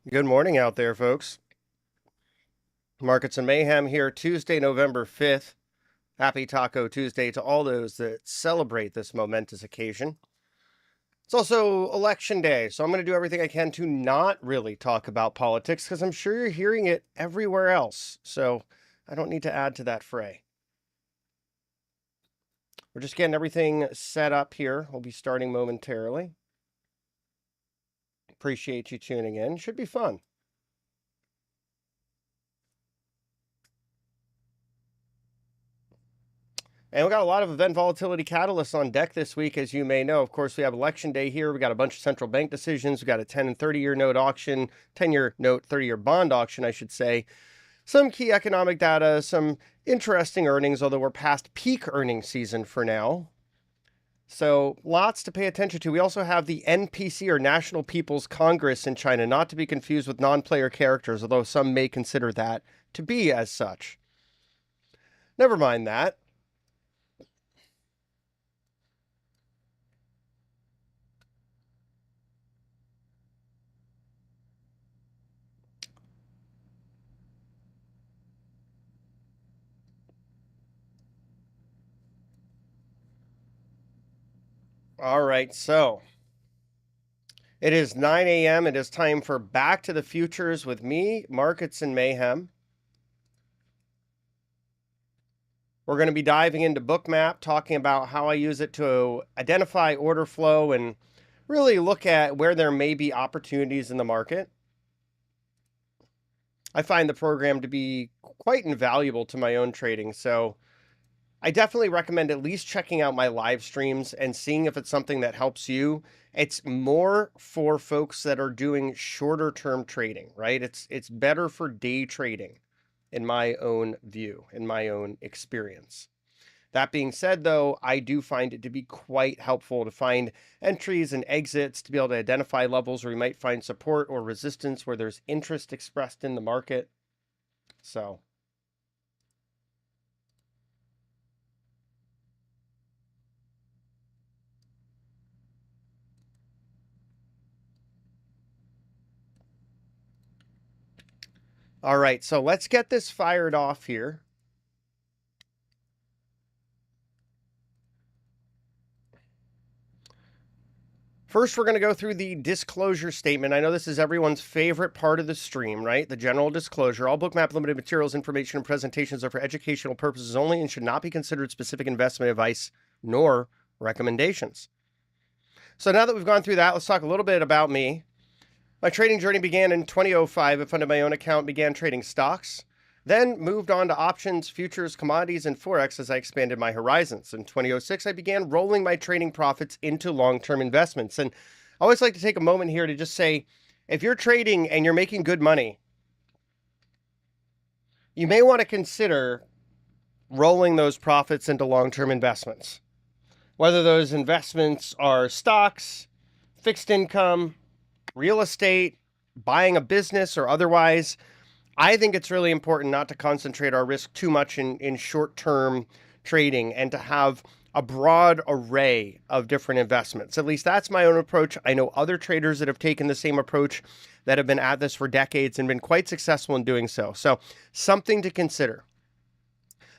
Good morning out there, folks. Markets and Mayhem here, Tuesday, November 5th. Happy Taco Tuesday to all those that celebrate this momentous occasion. It's also election day, so I'm going to do everything I can to not really talk about politics because I'm sure you're hearing it everywhere else. So I don't need to add to that fray. We're just getting everything set up here. We'll be starting momentarily. Appreciate you tuning in. Should be fun. And we got a lot of event volatility catalysts on deck this week, as you may know. Of course, we have election day here. We got a bunch of central bank decisions. We got a 10 and 30-year note auction, 10-year note, 30-year bond auction, I should say. Some key economic data, some interesting earnings, although we're past peak earnings season for now. So lots to pay attention to. We also have the NPC, or National People's Congress in China, not to be confused with non-player characters, although some may consider that to be as such. Never mind that. All right, so it is 9 a.m. It is time for Back to the Futures with me, Markets and Mayhem. We're going to be diving into Bookmap, talking about how I use it to identify order flow and really look at where there may be opportunities in the market. I find the program to be quite invaluable to my own trading, so I definitely recommend at least checking out my live streams and seeing if it's something that helps you. It's more for folks that are doing shorter term trading, right? It's better for day trading in my own view, in my own experience. That being said, though, I do find it to be quite helpful to find entries and exits, to be able to identify levels where we might find support or resistance where there's interest expressed in the market. So all right, so let's get this fired off here. First, we're going to go through the disclosure statement. I know this is everyone's favorite part of the stream, right? The general disclosure. All Bookmap Limited materials, information, and presentations are for educational purposes only and should not be considered specific investment advice nor recommendations. So now that we've gone through that, let's talk a little bit about me. My trading journey began in 2005. I funded my own account, began trading stocks, then moved on to options, futures, commodities, and Forex as I expanded my horizons. In 2006, I began rolling my trading profits into long-term investments. And I always like to take a moment here to just say, if you're trading and you're making good money, you may want to consider rolling those profits into long-term investments. Whether those investments are stocks, fixed income, real estate, buying a business, or otherwise, I think it's really important not to concentrate our risk too much in short-term trading and to have a broad array of different investments. At least that's my own approach. I know other traders that have taken the same approach that have been at this for decades and been quite successful in doing so. So something to consider.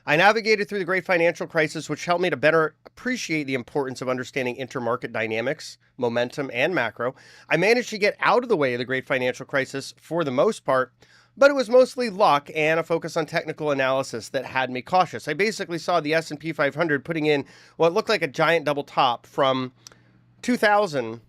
I navigated through the great financial crisis, which helped me to better appreciate the importance of understanding intermarket dynamics, momentum, and macro. I managed to get out of the way of the great financial crisis for the most part, but it was mostly luck and a focus on technical analysis that had me cautious. I basically saw the S&P 500 putting in what looked like a giant double top from 2000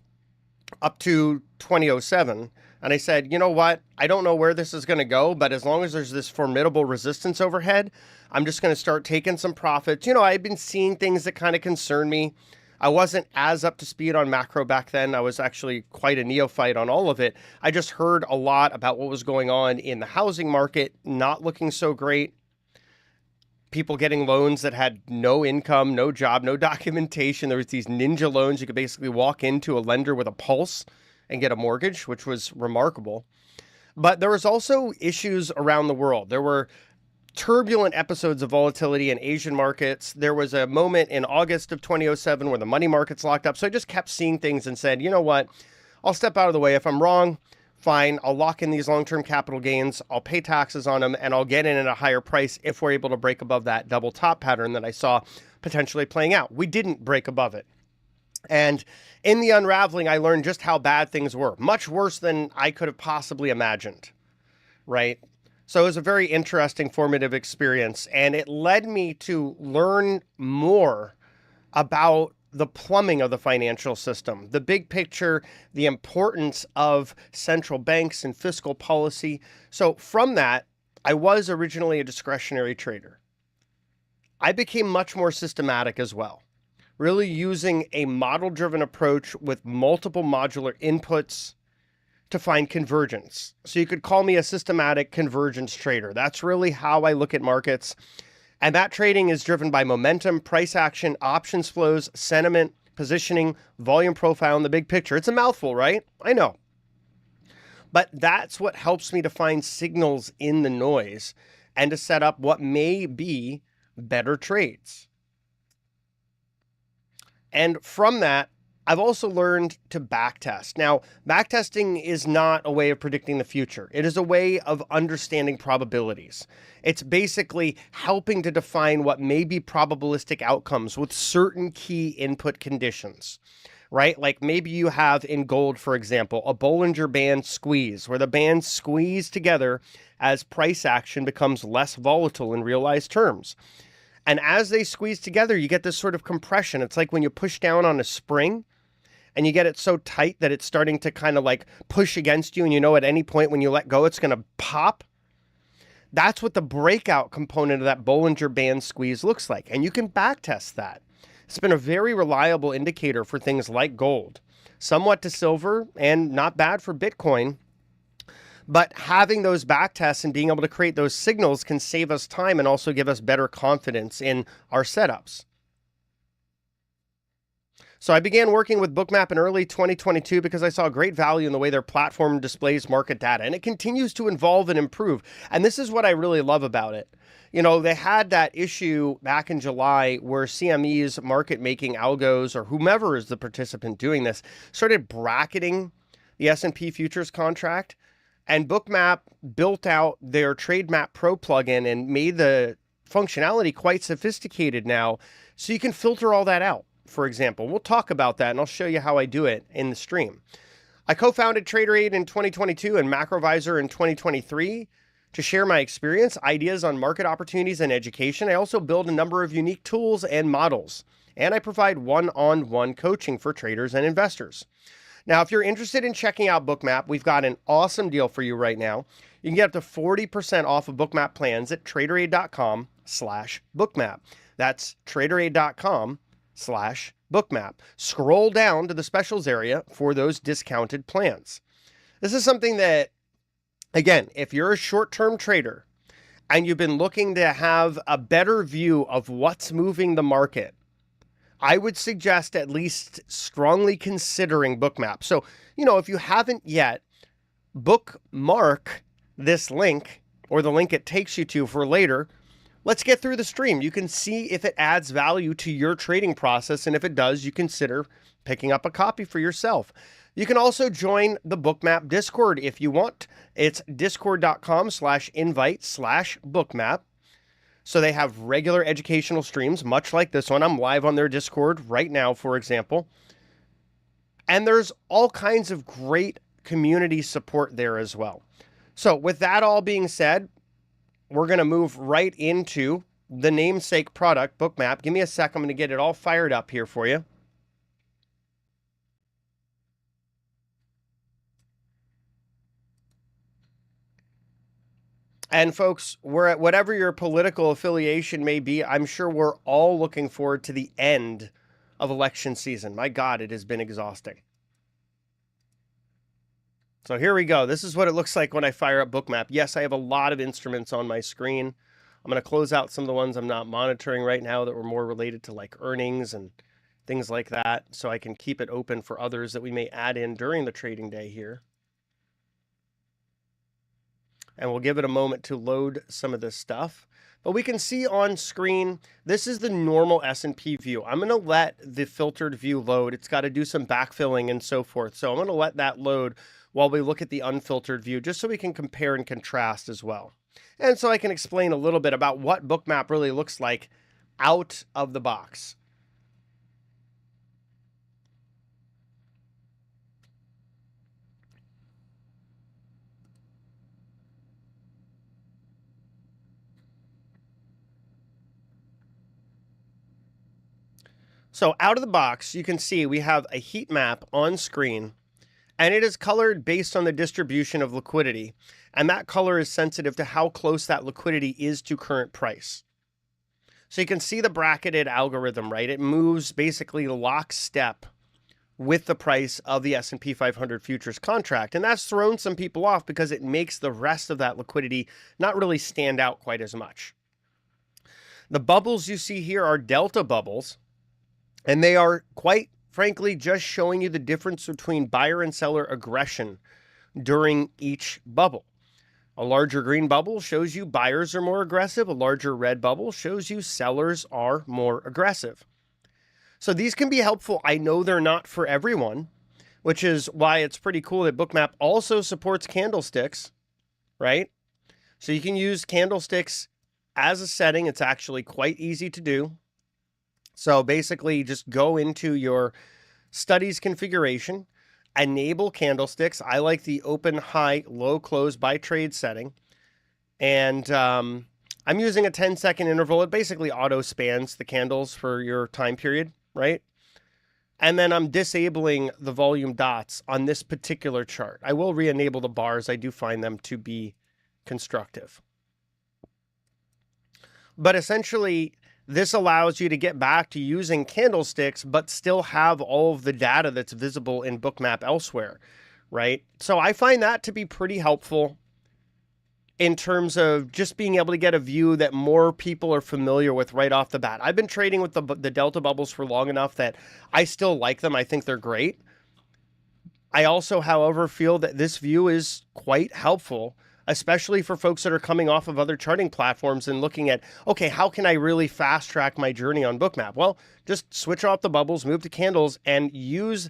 up to 2007. And I said, you know what? I don't know where this is going to go, but as long as there's this formidable resistance overhead, I'm just going to start taking some profits. You know, I've been seeing things that kind of concern me. I wasn't as up to speed on macro back then. I was actually quite a neophyte on all of it. I just heard a lot about what was going on in the housing market, not looking so great. People getting loans that had no income, no job, no documentation. There was these ninja loans. You could basically walk into a lender with a pulse and get a mortgage, which was remarkable. But there was also issues around the world. There were turbulent episodes of volatility in Asian markets. There was a moment in August of 2007 where the money markets locked up. So I just kept seeing things and said, you know what? I'll step out of the way. If I'm wrong, fine, I'll lock in these long-term capital gains, I'll pay taxes on them, and I'll get in at a higher price if we're able to break above that double top pattern that I saw potentially playing out. We didn't break above it. And in the unraveling, I learned just how bad things were, much worse than I could have possibly imagined, right? So it was a very interesting, formative experience, and it led me to learn more about the plumbing of the financial system, the big picture, the importance of central banks and fiscal policy. So from that, I was originally a discretionary trader. I became much more systematic as well, really using a model-driven approach with multiple modular inputs to find convergence. So you could call me a systematic convergence trader. That's really how I look at markets. And that trading is driven by momentum, price action, options flows, sentiment, positioning, volume profile, and the big picture. It's a mouthful, right? I know. But that's what helps me to find signals in the noise and to set up what may be better trades. And from that, I've also learned to backtest. Now, backtesting is not a way of predicting the future. It is a way of understanding probabilities. It's basically helping to define what may be probabilistic outcomes with certain key input conditions, right? Like maybe you have in gold, for example, a Bollinger Band squeeze, where the bands squeeze together as price action becomes less volatile in realized terms. And as they squeeze together, you get this sort of compression. It's like when you push down on a spring and you get it so tight that it's starting to kind of like push against you, and you know at any point when you let go, it's going to pop. That's what the breakout component of that Bollinger Band squeeze looks like. And you can backtest that. It's been a very reliable indicator for things like gold, somewhat to silver, and not bad for Bitcoin. But having those backtests and being able to create those signals can save us time and also give us better confidence in our setups. So I began working with Bookmap in early 2022 because I saw great value in the way their platform displays market data, and it continues to evolve and improve. And this is what I really love about it. You know, they had that issue back in July where CME's market making algos, or whomever is the participant doing this, started bracketing the S&P futures contract. And Bookmap built out their TradeMap Pro plugin and made the functionality quite sophisticated now, so you can filter all that out. For example, we'll talk about that and I'll show you how I do it in the stream. I co-founded TraderAid in 2022 and Macrovisor in 2023 to share my experience, ideas on market opportunities and education. I also build a number of unique tools and models, and I provide one-on-one coaching for traders and investors. Now, if you're interested in checking out Bookmap, we've got an awesome deal for you right now. You can get up to 40% off of Bookmap plans at traderaid.com/bookmap. That's traderaid.com/bookmap. Scroll down to the specials area for those discounted plans. This is something that, again, if you're a short-term trader and you've been looking to have a better view of what's moving the market, I would suggest at least strongly considering Bookmap. So, you know, if you haven't yet, bookmark this link or the link it takes you to for later. Let's get through the stream. You can see if it adds value to your trading process, and if it does, you consider picking up a copy for yourself. You can also join the Bookmap Discord if you want. It's discord.com/invite/bookmap. So they have regular educational streams, much like this one. I'm live on their Discord right now, for example. And there's all kinds of great community support there as well. So with that all being said, we're going to move right into the namesake product, Bookmap. Give me a sec. I'm going to get it all fired up here for you. And folks, we're at whatever your political affiliation may be, I'm sure we're all looking forward to the end of election season. My God, it has been exhausting. So here we go. This is what it looks like when I fire up Bookmap. Yes, I have a lot of instruments on my screen. I'm going to close out some of the ones I'm not monitoring right now that were more related to like earnings and things like that, so I can keep it open for others that we may add in during the trading day here. And we'll give it a moment to load some of this stuff. But we can see on screen, this is the normal S&P view. I'm going to let the filtered view load. It's got to do some backfilling and so forth. So I'm going to let that load while we look at the unfiltered view, just so we can compare and contrast as well. And so I can explain a little bit about what Bookmap really looks like out of the box. So out of the box, you can see we have a heat map on screen, and it is colored based on the distribution of liquidity. And that color is sensitive to how close that liquidity is to current price. So you can see the bracketed algorithm, right? It moves basically lockstep with the price of the S&P 500 futures contract. And that's thrown some people off because it makes the rest of that liquidity not really stand out quite as much. The bubbles you see here are delta bubbles, and they are quite frankly just showing you the difference between buyer and seller aggression during each bubble. A larger green bubble shows you buyers are more aggressive. A larger red bubble shows you sellers are more aggressive. So these can be helpful. I know they're not for everyone, which is why it's pretty cool that Bookmap also supports candlesticks, right? So you can use candlesticks as a setting. It's actually quite easy to do. So basically just go into your studies configuration, enable candlesticks. I like the open, high, low, close by trade setting. And I'm using a 10-second interval. It basically auto spans the candles for your time period, right? And then I'm disabling the volume dots on this particular chart. I will re-enable the bars. I do find them to be constructive. But essentially, this allows you to get back to using candlesticks, but still have all of the data that's visible in Bookmap elsewhere, right? So I find that to be pretty helpful in terms of just being able to get a view that more people are familiar with right off the bat. I've been trading with the delta bubbles for long enough that I still like them. I think they're great. I also, however, feel that this view is quite helpful, especially for folks that are coming off of other charting platforms and looking at, okay, how can I really fast track my journey on Bookmap? Well, just switch off the bubbles, move to candles, and use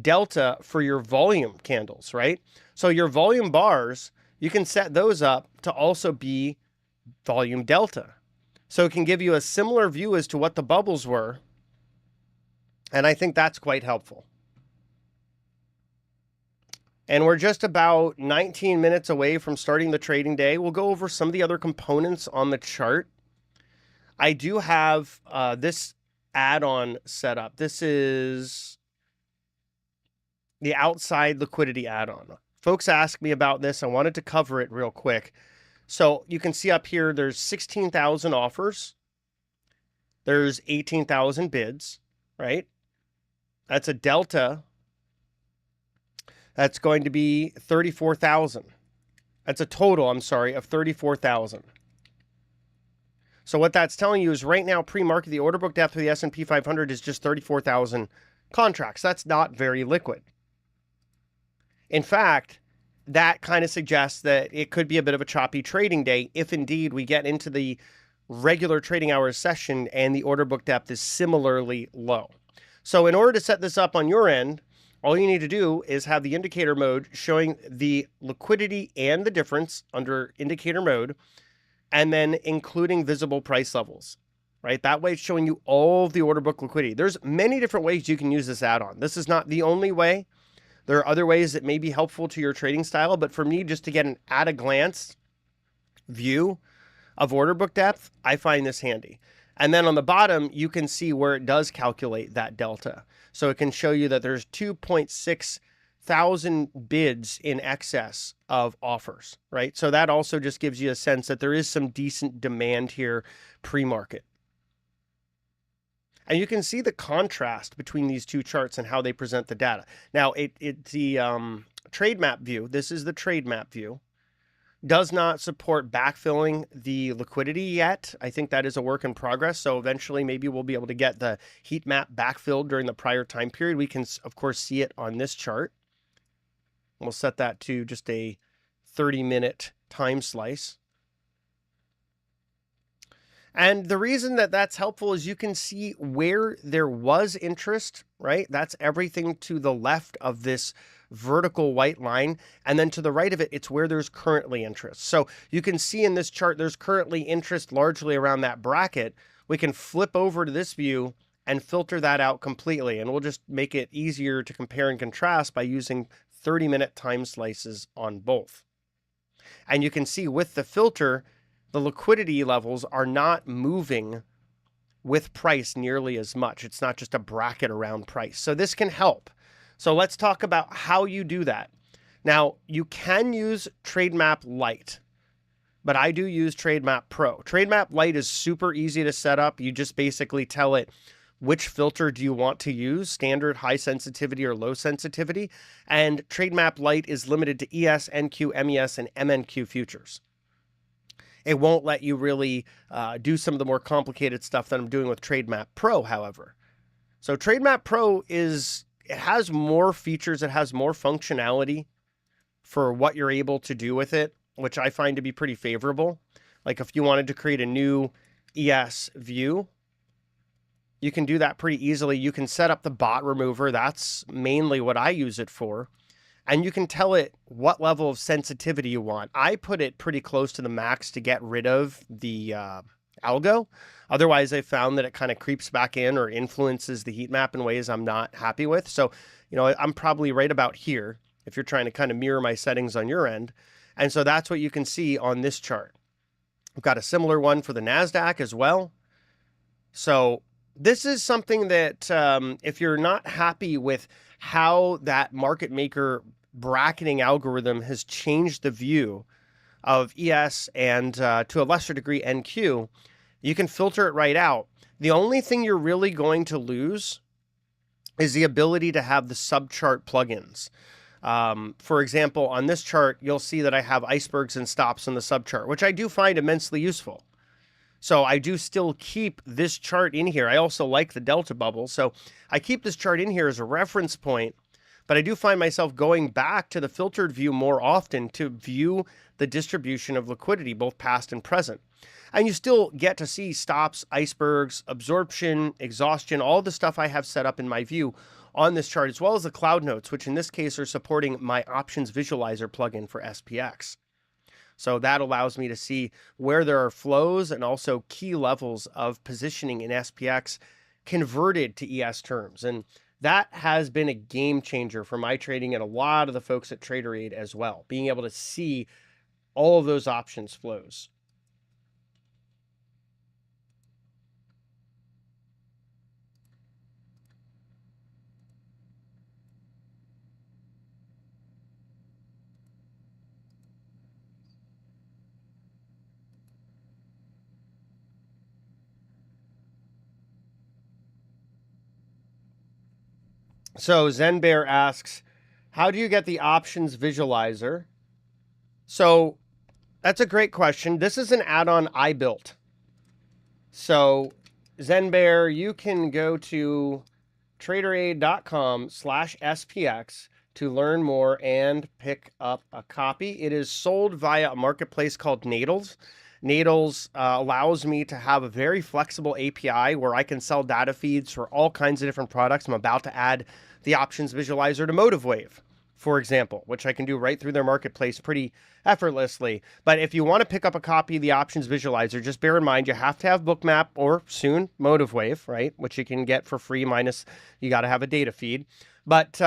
delta for your volume candles, right? So your volume bars, you can set those up to also be volume delta. So it can give you a similar view as to what the bubbles were. And I think that's quite helpful. And we're just about 19 minutes away from starting the trading day. We'll go over some of the other components on the chart. I do have this add-on set up. This is the outside liquidity add-on. Folks asked me about this. I wanted to cover it real quick. So you can see up here, there's 16,000 offers. There's 18,000 bids, right? That's a delta. That's going to be 34,000. That's a total, I'm sorry, of 34,000. So what that's telling you is right now, pre-market, the order book depth for the S&P 500 is just 34,000 contracts. That's not very liquid. In fact, that kind of suggests that it could be a bit of a choppy trading day if indeed we get into the regular trading hours session and the order book depth is similarly low. So in order to set this up on your end, all you need to do is have the indicator mode showing the liquidity and the difference under indicator mode, and then including visible price levels, right? That way it's showing you all of the order book liquidity. There's many different ways you can use this add-on. This is not the only way. There are other ways that may be helpful to your trading style, but for me, just to get an at-a-glance view of order book depth, I find this handy. And then on the bottom, you can see where it does calculate that delta. So it can show you that there's 2.6 thousand bids in excess of offers, right? So that also just gives you a sense that there is some decent demand here pre-market. And you can see the contrast between these two charts and how they present the data. Now, it's the trade map view. This is the trade map view. Does not support backfilling the liquidity yet. I think that is a work in progress. So eventually maybe we'll be able to get the heat map backfilled during the prior time period. We can, of course, see it on this chart. We'll set that to just a 30-minute time slice. And the reason that that's helpful is you can see where there was interest, right? That's everything to the left of this vertical white line. And then to the right of it, it's where there's currently interest. So you can see in this chart, there's currently interest largely around that bracket. We can flip over to this view and filter that out completely. And we'll just make it easier to compare and contrast by using 30-minute time slices on both. And you can see with the filter, the liquidity levels are not moving with price nearly as much. It's not just a bracket around price. So this can help. So let's talk about how you do that. Now, you can use TradeMap Lite, but I do use TradeMap Pro. TradeMap Lite is super easy to set up. You just basically tell it which filter do you want to use, standard, high sensitivity, or low sensitivity. And TradeMap Lite is limited to ES, NQ, MES, and MNQ futures. It won't let you really do some of the more complicated stuff that I'm doing with TradeMap Pro, however. So TradeMap Pro it has more features, it has more functionality for what you're able to do with it, which I find to be pretty favorable. Like if you wanted to create a new ES view, you can do that pretty easily. You can set up the bot remover. That's mainly what I use it for. And you can tell it what level of sensitivity you want. I put it pretty close to the max to get rid of the algo. Otherwise, I found that it kind of creeps back in or influences the heat map in ways I'm not happy with. So, I'm probably right about here if you're trying to kind of mirror my settings on your end. And so that's what you can see on this chart. We've got a similar one for the NASDAQ as well. So this is something that if you're not happy with how that market maker bracketing algorithm has changed the view of ES and to a lesser degree NQ, you can filter it right out. The only thing you're really going to lose is the ability to have the subchart plugins. For example, on this chart, you'll see that I have icebergs and stops in the subchart, which I do find immensely useful. So I do still keep this chart in here. I also like the delta bubble. So I keep this chart in here as a reference point, but I do find myself going back to the filtered view more often to view the distribution of liquidity, both past and present. And you still get to see stops, icebergs, absorption, exhaustion, all the stuff I have set up in my view on this chart, as well as the cloud notes, which in this case are supporting my options visualizer plugin for SPX. So that allows me to see where there are flows and also key levels of positioning in SPX converted to ES terms. And that has been a game changer for my trading and a lot of the folks at TraderAid as well, being able to see all of those options flows. So ZenBear asks, how do you get the options visualizer? So that's a great question. This is an add-on I built. So ZenBear, you can go to traderaid.com/SPX to learn more and pick up a copy. It is sold via a marketplace called Nadles. Nadles allows me to have a very flexible API where I can sell data feeds for all kinds of different products. I'm about to add the options visualizer to MotiveWave, for example, which I can do right through their marketplace pretty effortlessly. But if you want to pick up a copy of the options visualizer, just bear in mind you have to have Bookmap or soon MotiveWave, right? Which you can get for free minus you got to have a data feed. But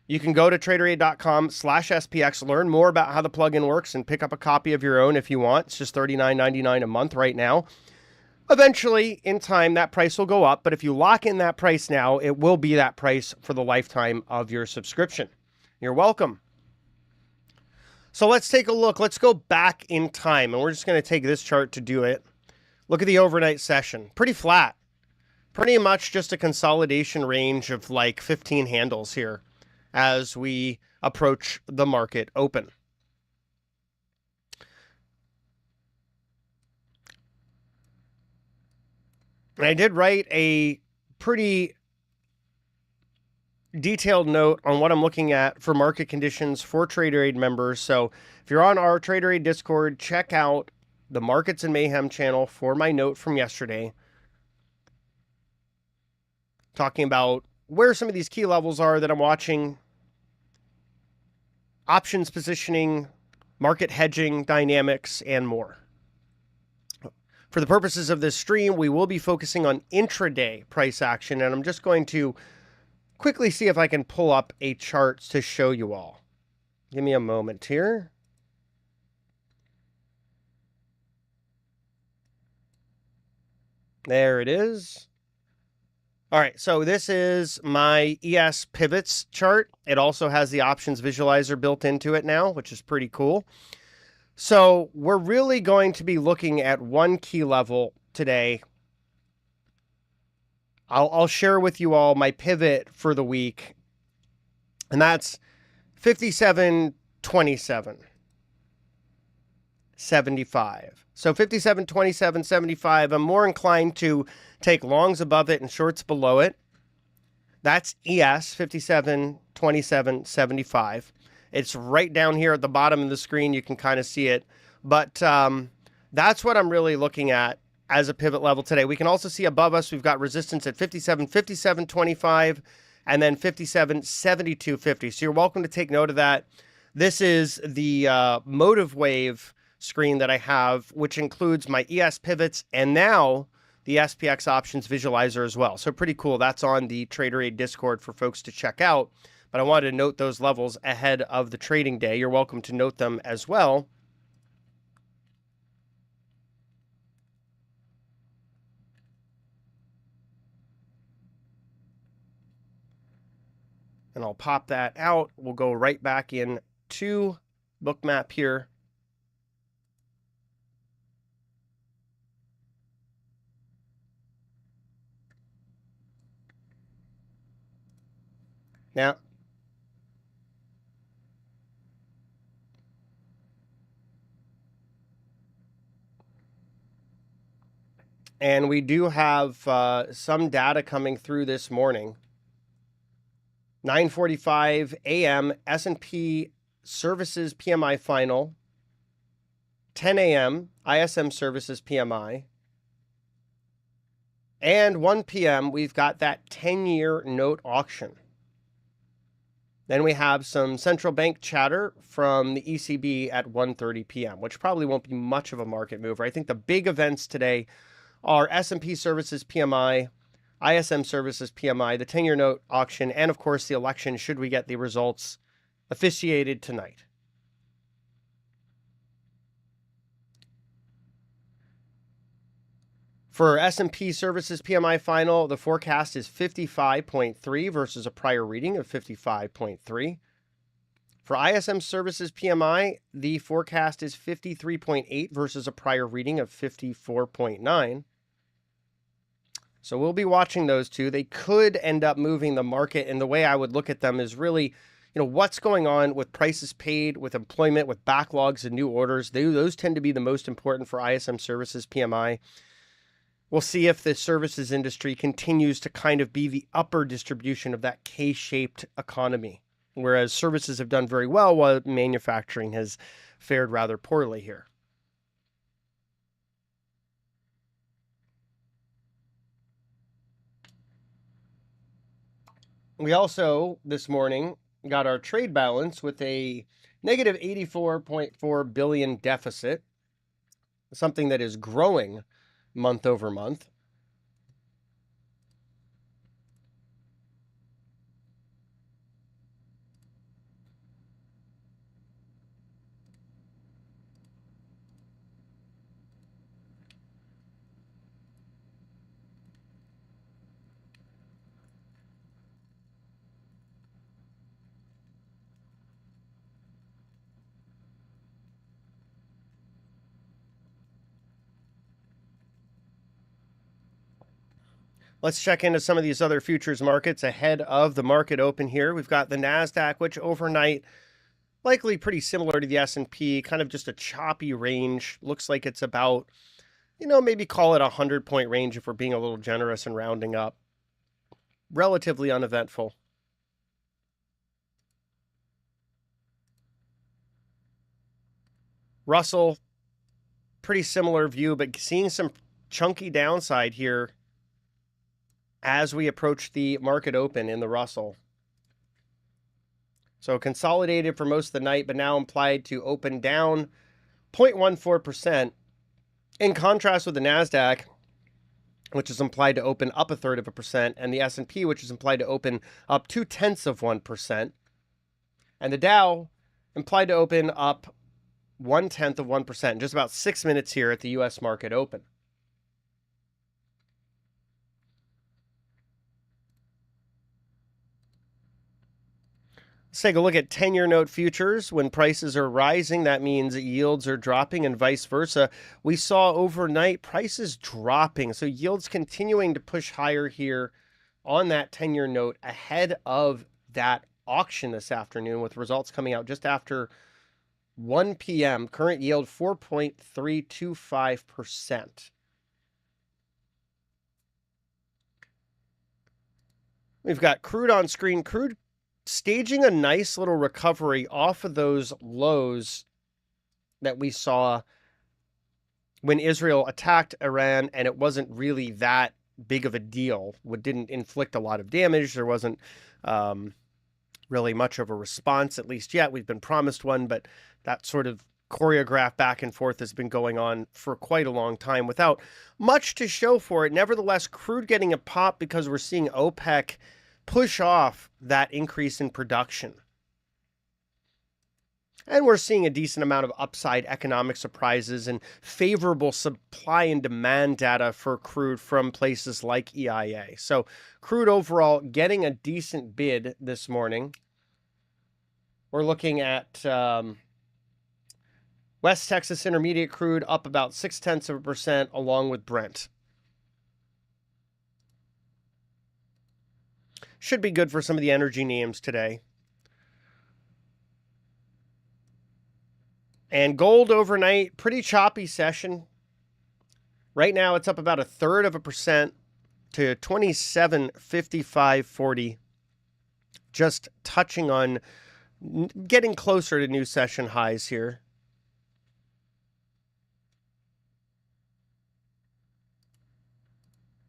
you can go to traderaid.com/SPX, learn more about how the plugin works, and pick up a copy of your own if you want. It's just $39.99 a month right now. Eventually, in time, that price will go up, but if you lock in that price now, it will be that price for the lifetime of your subscription. You're welcome. So let's take a look. Let's go back in time, and we're just going to take this chart to do it. Look at the overnight session. Pretty flat. Pretty much just a consolidation range of like 15 handles here as we approach the market open. And I did write a pretty detailed note on what I'm looking at for market conditions for TraderAid members. So if you're on our TraderAid Discord, check out the Markets and Mayhem channel for my note from yesterday, talking about where some of these key levels are that I'm watching options positioning, market hedging dynamics, and more. For the purposes of this stream, we will be focusing on intraday price action, and I'm just going to quickly see if I can pull up a chart to show you all. Give me a moment here. There it is. All right, so this is my ES pivots chart. It also has the options visualizer built into it now, which is pretty cool. So we're really going to be looking at one key level today. I'll share with you all my pivot for the week, and that's 57.27.75. So 57.27.75, I'm more inclined to take longs above it and shorts below it. That's ES 57.27.75. It's right down here at the bottom of the screen. You can kind of see it. But that's what I'm really looking at as a pivot level today. We can also see above us, we've got resistance at 57.57.25 and then 57.72.50. So you're welcome to take note of that. This is the motive wave screen that I have, which includes my ES pivots and now the SPX options visualizer as well. So pretty cool. That's on the Trader Aid Discord for folks to check out. But I wanted to note those levels ahead of the trading day. You're welcome to note them as well. And I'll pop that out. We'll go right back in to Bookmap here. Now, and we do have some data coming through this morning. 9:45 a.m. S&P Services PMI final. 10 a.m. ISM Services PMI. And 1 p.m. we've got that 10-year note auction. Then we have some central bank chatter from the ECB at 1:30 p.m., which probably won't be much of a market mover. I think the big events today are S&P Services PMI, ISM Services PMI, the 10-year note auction, and of course the election, should we get the results officiated tonight. For S&P Services PMI final, the forecast is 55.3 versus a prior reading of 55.3. For ISM Services PMI, the forecast is 53.8 versus a prior reading of 54.9. So we'll be watching those two. They could end up moving the market, and the way I would look at them is really, what's going on with prices paid, with employment, with backlogs and new orders. Those tend to be the most important for ISM Services PMI. We'll see if the services industry continues to kind of be the upper distribution of that K-shaped economy, whereas services have done very well while manufacturing has fared rather poorly here. We also, this morning, got our trade balance with a negative 84.4 billion deficit, something that is growing month over month. Let's check into some of these other futures markets ahead of the market open here. We've got the NASDAQ, which overnight likely pretty similar to the S&P, kind of just a choppy range. Looks like it's about, maybe call it a 100-point range if we're being a little generous and rounding up. Relatively uneventful. Russell, pretty similar view, but seeing some chunky downside here as we approach the market open in the Russell. So consolidated for most of the night, but now implied to open down 0.14%. In contrast with the NASDAQ, which is implied to open up 0.33%, and the S&P, which is implied to open up 0.2%, and the Dow implied to open up 0.1%, just about 6 minutes here at the U.S. market open. Let's take a look at 10-year note futures. When prices are rising, that means yields are dropping and vice versa. We saw overnight prices dropping, so yields continuing to push higher here on that 10-year note ahead of that auction this afternoon, with results coming out just after 1 p.m. Current yield 4.325%. We've got crude on screen. Crude staging a nice little recovery off of those lows that we saw when Israel attacked Iran, and it wasn't really that big of a deal. It didn't inflict a lot of damage. There wasn't really much of a response, at least yet. We've been promised one, but that sort of choreograph back and forth has been going on for quite a long time without much to show for it. Nevertheless, crude getting a pop because we're seeing OPEC push off that increase in production. And we're seeing a decent amount of upside economic surprises and favorable supply and demand data for crude from places like EIA. So crude overall getting a decent bid this morning. We're looking at West Texas Intermediate crude up about 0.6% along with Brent. Should be good for some of the energy names today. And gold overnight, pretty choppy session. Right now, it's up about 0.33% to 27.5540. Just touching on getting closer to new session highs here.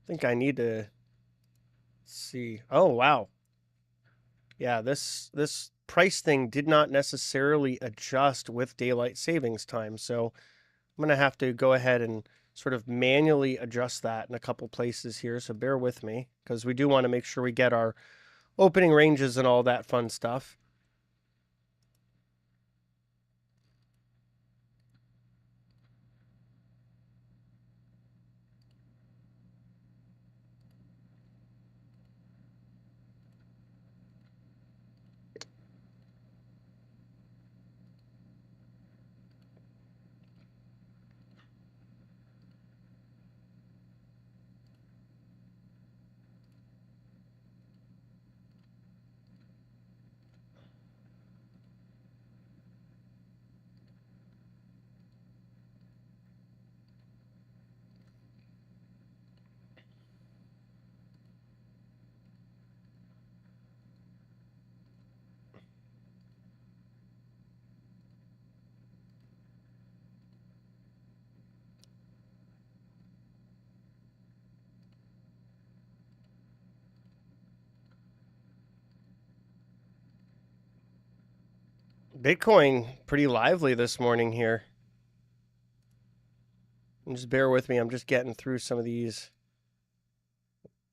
I think I need to see. Oh, wow. Yeah, this price thing did not necessarily adjust with daylight savings time. So I'm going to have to go ahead and sort of manually adjust that in a couple places here. So bear with me, because we do want to make sure we get our opening ranges and all that fun stuff. Bitcoin pretty lively this morning here. And just bear with me. I'm just getting through some of these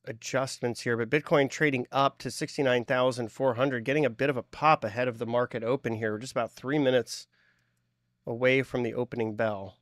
adjustments here, but Bitcoin trading up to 69,400, getting a bit of a pop ahead of the market open here. We're just about 3 minutes away from the opening bell.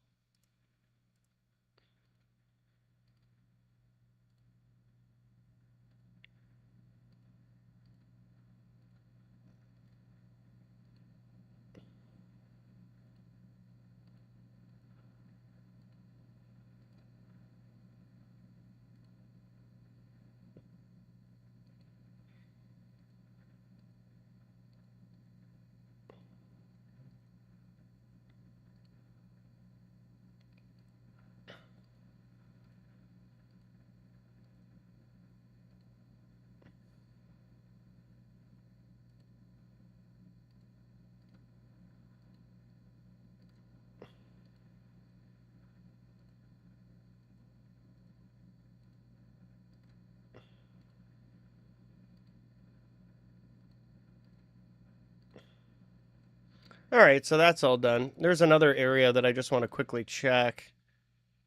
All right, so that's all done. There's another area that I just want to quickly check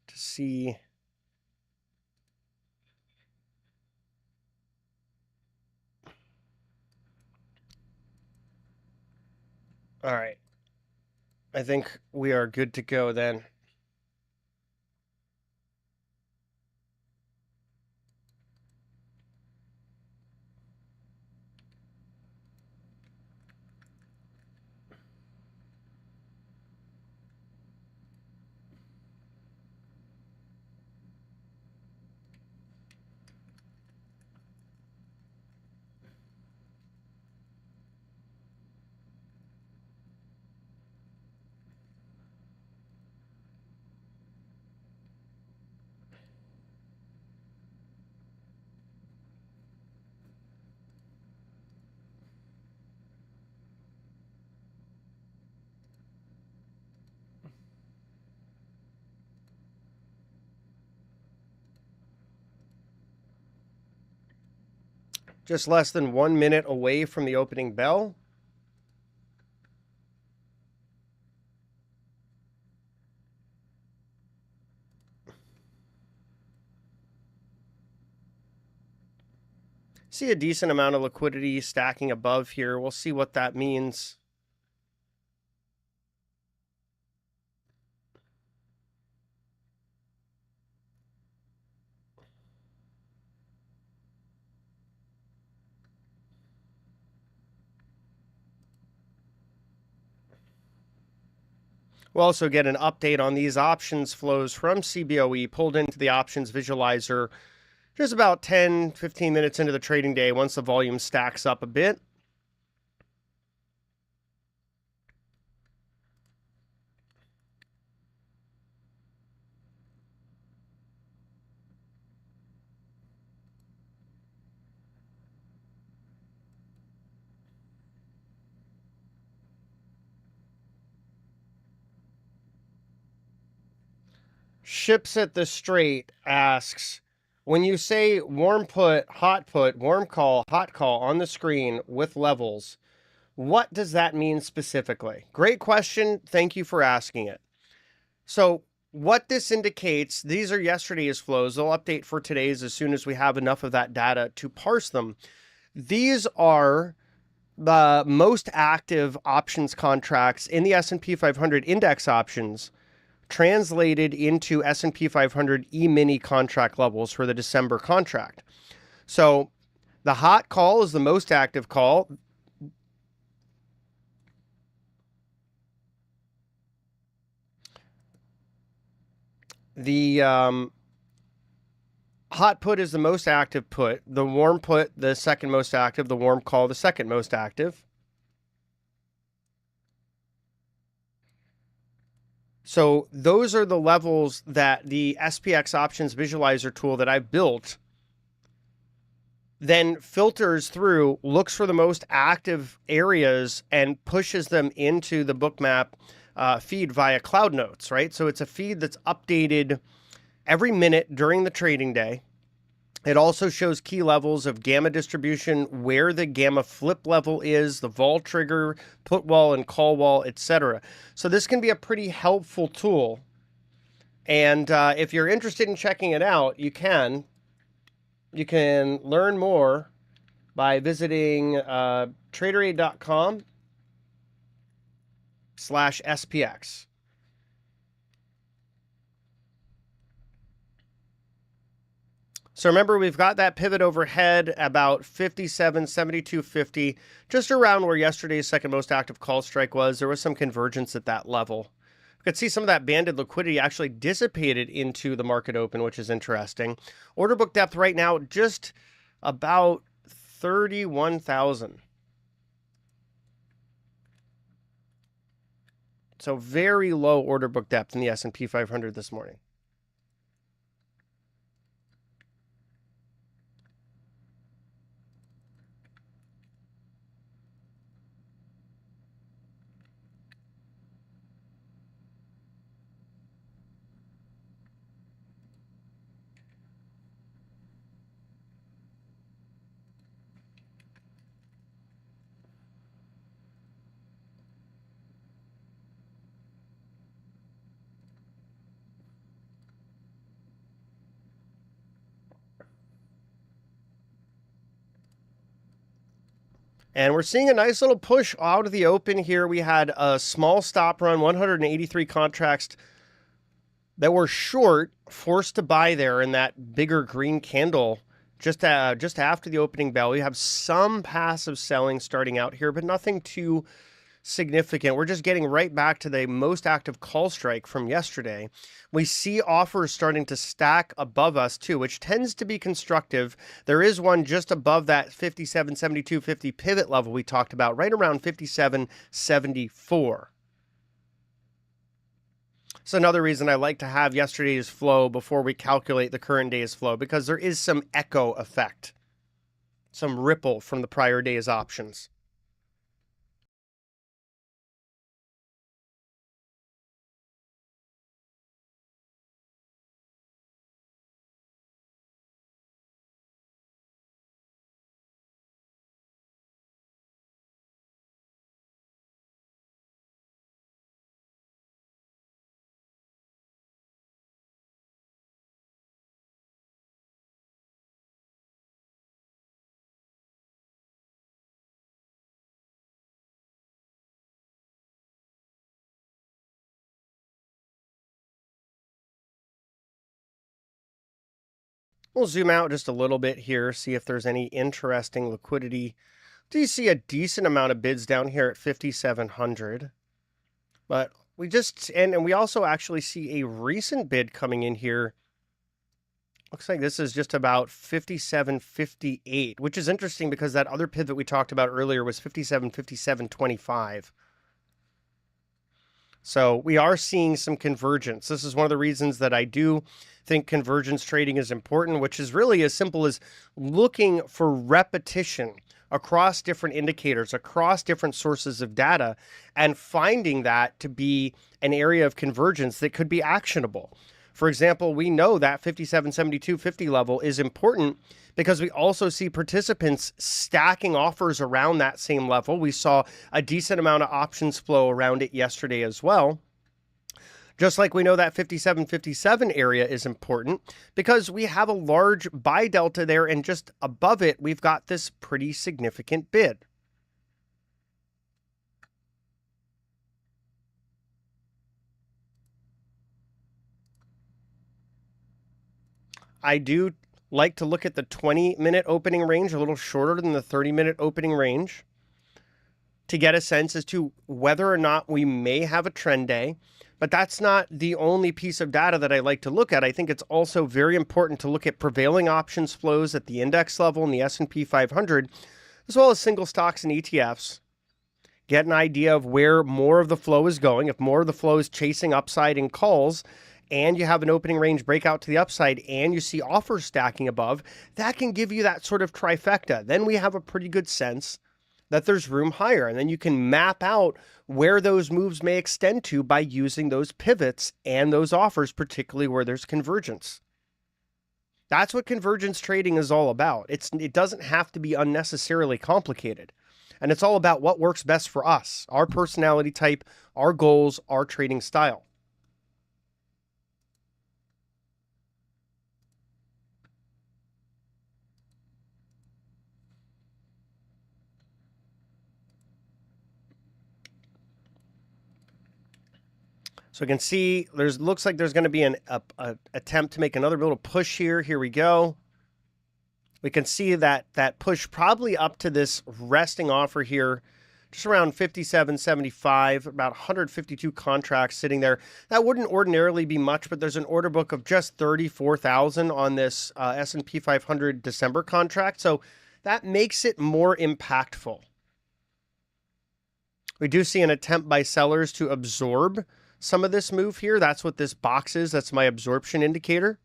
to see. All right. I think we are good to go then. Just less than 1 minute away from the opening bell. See a decent amount of liquidity stacking above here. We'll see what that means. We'll also get an update on these options flows from CBOE pulled into the options visualizer just about 10-15 minutes into the trading day once the volume stacks up a bit. Ships at the Strait asks, when you say warm put, warm call, hot call on the screen with levels, what does that mean specifically? Great question. Thank you for asking it. So what this indicates, these are yesterday's flows. They'll update for today's as soon as we have enough of that data to parse them. These are the most active options contracts in the S&P 500 index options translated into S&P 500 E-mini contract levels for the December contract. So the hot call is the most active call. The hot put is the most active put. The warm put, the second most active. The warm call, the second most active. So those are the levels that the SPX options visualizer tool that I've built then filters through, looks for the most active areas and pushes them into the Bookmap feed via Cloud Notes, right? So it's a feed that's updated every minute during the trading day. It also shows key levels of gamma distribution, where the gamma flip level is, the vol trigger, put wall and call wall, etc. So this can be a pretty helpful tool. And if you're interested in checking it out, you can. You can learn more by visiting traderaid.com/SPX. So remember, we've got that pivot overhead about 57.7250, just around where yesterday's second most active call strike was. There was some convergence at that level. You could see some of that banded liquidity actually dissipated into the market open, which is interesting. Order book depth right now, just about 31,000. So very low order book depth in the S&P 500 this morning. And we're seeing a nice little push out of the open here. We had a small stop run, 183 contracts that were short, forced to buy there in that bigger green candle just after the opening bell. We have some passive selling starting out here, but nothing too significant. We're just getting right back to the most active call strike from yesterday. We see offers starting to stack above us too, which tends to be constructive. There is one just above that 57.72.50 pivot level we talked about, right around 57.74. It's another reason I like to have yesterday's flow before we calculate the current day's flow, because there is some echo effect, some ripple from the prior day's options. We'll zoom out just a little bit here, see if there's any interesting liquidity. Do you see a decent amount of bids down here at 5,700? But we just, and we also actually see a recent bid coming in here. Looks like this is just about 57.58, which is interesting because that other pivot we talked about earlier was 57.25. So we are seeing some convergence. This is one of the reasons that I do think convergence trading is important, which is really as simple as looking for repetition across different indicators, across different sources of data, and finding that to be an area of convergence that could be actionable. For example, we know that 57.72.50 level is important because we also see participants stacking offers around that same level. We saw a decent amount of options flow around it yesterday as well. Just like we know that 57.57 area is important because we have a large buy delta there, and just above it, we've got this pretty significant bid. I do like to look at the 20-minute opening range, a little shorter than the 30-minute opening range, to get a sense as to whether or not we may have a trend day. But that's not the only piece of data that I like to look at. I think it's also very important to look at prevailing options flows at the index level in the S&P 500, as well as single stocks and ETFs. Get an idea of where more of the flow is going. If more of the flow is chasing upside in calls, and you have an opening range breakout to the upside, and you see offers stacking above, that can give you that sort of trifecta. Then we have a pretty good sense that there's room higher, and then you can map out where those moves may extend to by using those pivots and those offers, particularly where there's convergence. That's what convergence trading is all about. It doesn't have to be unnecessarily complicated. And it's all about what works best for us, our personality type, our goals, our trading style. So we can see looks like there's going to be an attempt to make another little push here. Here we go. We can see that push probably up to this resting offer here, just around 57.75, about 152 contracts sitting there. That wouldn't ordinarily be much, but there's an order book of just 34,000 on this S&P 500 December contract. So that makes it more impactful. We do see an attempt by sellers to absorb some of this move here. That's what this box is. That's my absorption indicator.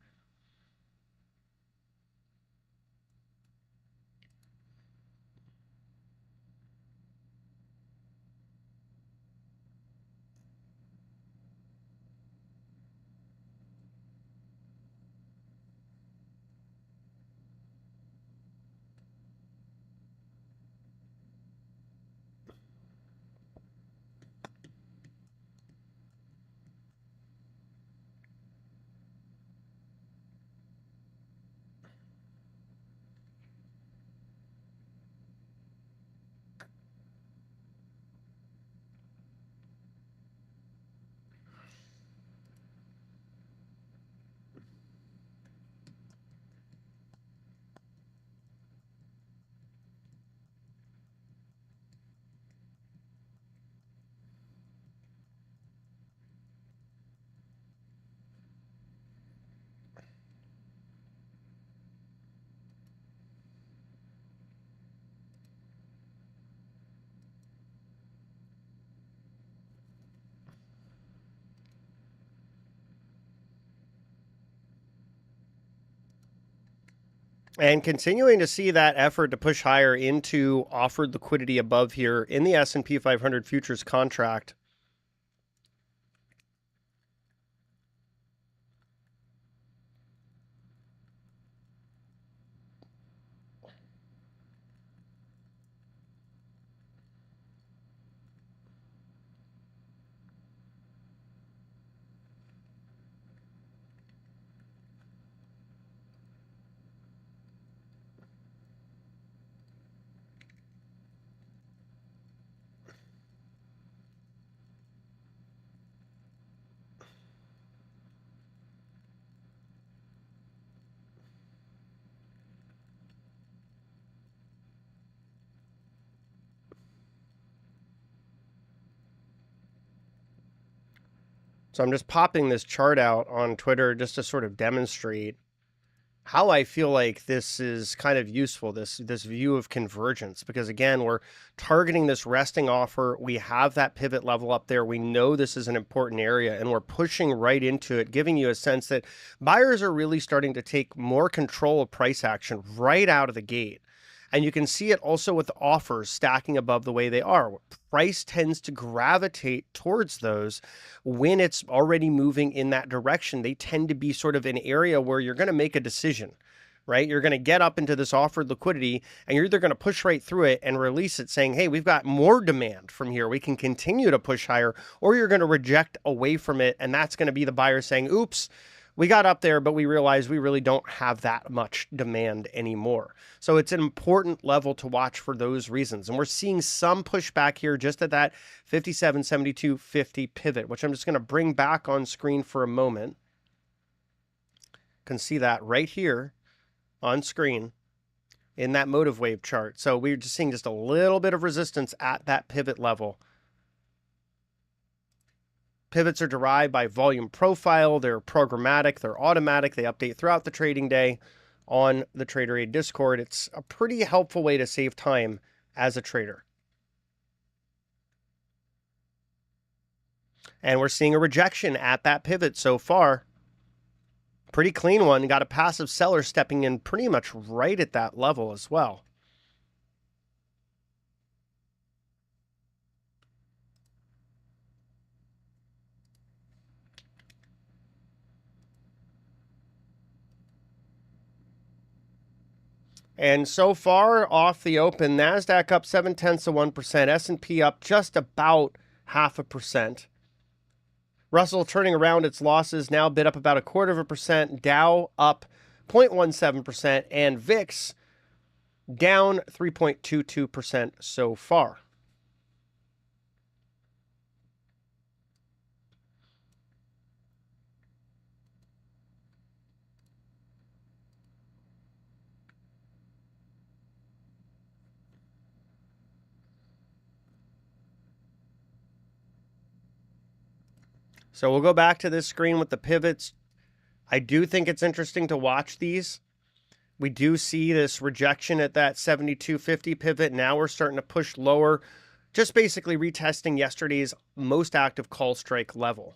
And continuing to see that effort to push higher into offered liquidity above here in the S&P 500 futures contract. So I'm just popping this chart out on Twitter just to sort of demonstrate how I feel like this is kind of useful, this view of convergence, because again, we're targeting this resting offer. We have that pivot level up there. We know this is an important area and we're pushing right into it, giving you a sense that buyers are really starting to take more control of price action right out of the gate. And you can see it also with the offers stacking above the way they are. Price tends to gravitate towards those when it's already moving in that direction. They tend to be sort of an area where you're going to make a decision, right? You're going to get up into this offered liquidity and you're either going to push right through it and release it saying, hey, we've got more demand from here. We can continue to push higher, or you're going to reject away from it. And that's going to be the buyer saying, oops, we got up there, but we realized we really don't have that much demand anymore. So it's an important level to watch for those reasons. And we're seeing some pushback here just at that 57, 72, 50 pivot, which I'm just going to bring back on screen for a moment. You can see that right here on screen in that motive wave chart. So we're just seeing just a little bit of resistance at that pivot level. Pivots are derived by volume profile. They're programmatic. They're automatic. They update throughout the trading day on the TraderAid Discord. It's a pretty helpful way to save time as a trader. And we're seeing a rejection at that pivot so far. Pretty clean one. Got a passive seller stepping in pretty much right at that level as well. And so far off the open, NASDAQ up 0.7%, S&P up just about 0.5%. Russell turning around its losses, now bid up about 0.25%, Dow up 0.17%, and VIX down 3.22% so far. So we'll go back to this screen with the pivots. I do think it's interesting to watch these. We do see this rejection at that 72.50 pivot. Now we're starting to push lower, just basically retesting yesterday's most active call strike level.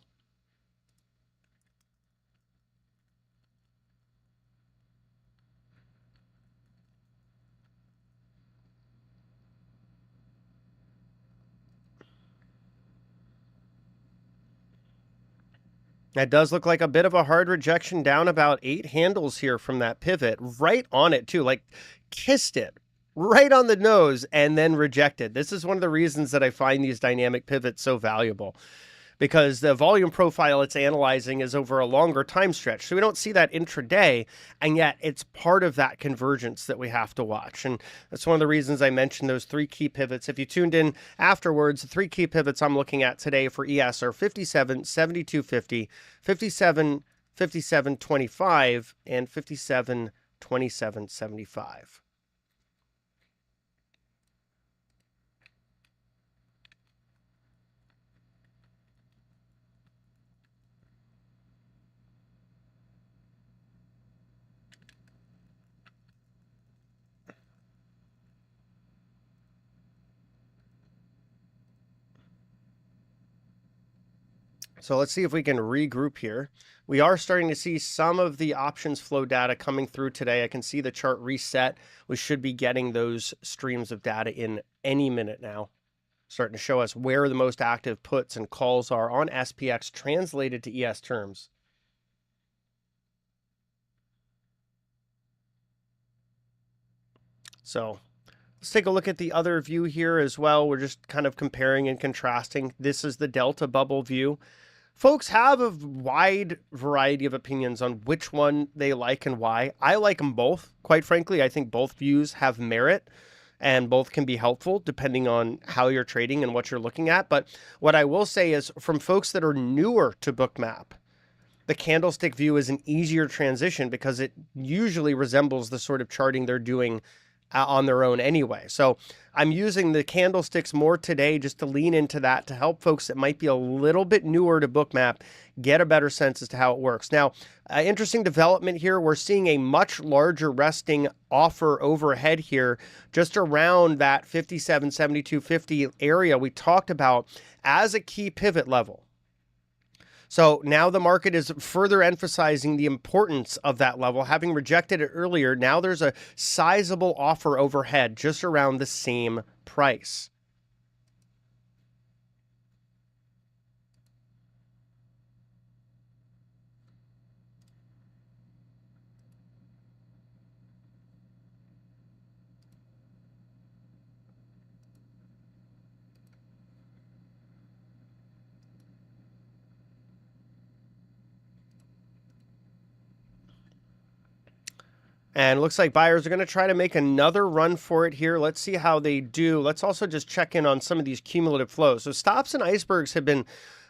That does look like a bit of a hard rejection, down about 8 handles here from that pivot, right on it too, like kissed it right on the nose and then rejected. This is one of the reasons that I find these dynamic pivots so valuable, because the volume profile it's analyzing is over a longer time stretch. So we don't see that intraday, and yet it's part of that convergence that we have to watch. And that's one of the reasons I mentioned those 3 key pivots. If you tuned in afterwards, the 3 key pivots I'm looking at today for ES are 57, 72.50, 57, 57.25, and 57, 27.75. So let's see if we can regroup here. We are starting to see some of the options flow data coming through today. I can see the chart reset. We should be getting those streams of data in any minute now. Starting to show us where the most active puts and calls are on SPX translated to ES terms. So let's take a look at the other view here as well. We're just kind of comparing and contrasting. This is the Delta bubble view. Folks have a wide variety of opinions on which one they like and why. I like them both. Quite frankly, I think both views have merit and both can be helpful depending on how you're trading and what you're looking at. But what I will say is from folks that are newer to Bookmap, the candlestick view is an easier transition because it usually resembles the sort of charting they're doing on their own anyway. So I'm using the candlesticks more today just to lean into that to help folks that might be a little bit newer to Bookmap get a better sense as to how it works. Now, interesting development here. We're seeing a much larger resting offer overhead here, just around that 57, 72, 50 area we talked about as a key pivot level. So now the market is further emphasizing the importance of that level. Having rejected it earlier, now there's a sizable offer overhead just around the same price. And it looks like buyers are going to try to make another run for it here. Let's see how they do. Let's also just check in on some of these cumulative flows. So stops and icebergs have been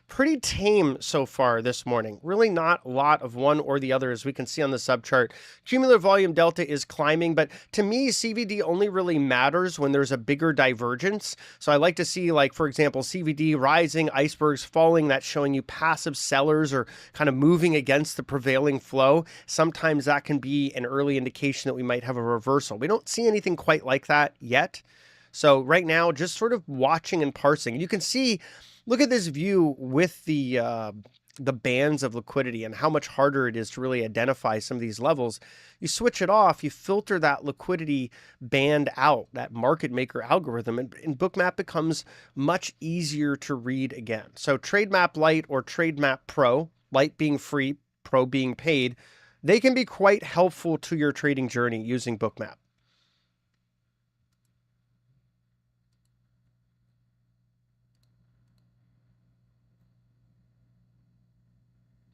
pretty tame so far this morning. Really not a lot of one or the other, as we can see on the subchart. Cumulative volume delta is climbing, but to me, CVD only really matters when there's a bigger divergence. So I like to see, like, for example, CVD rising, icebergs falling. That's showing you passive sellers are kind of moving against the prevailing flow. Sometimes that can be an early indication that we might have a reversal. We don't see anything quite like that yet. So right now, just sort of watching and parsing. You can see, look at this view with the bands of liquidity and how much harder it is to really identify some of these levels. You switch it off, you filter that liquidity band out, that market maker algorithm, and Bookmap becomes much easier to read again. So TradeMap Lite or TradeMap Pro, Lite being free, Pro being paid, they can be quite helpful to your trading journey using Bookmap.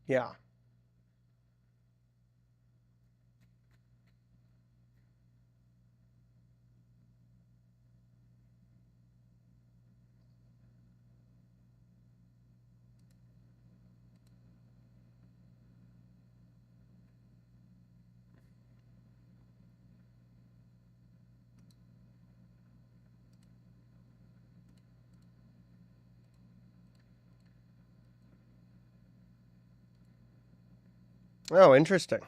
Yeah. Oh, interesting.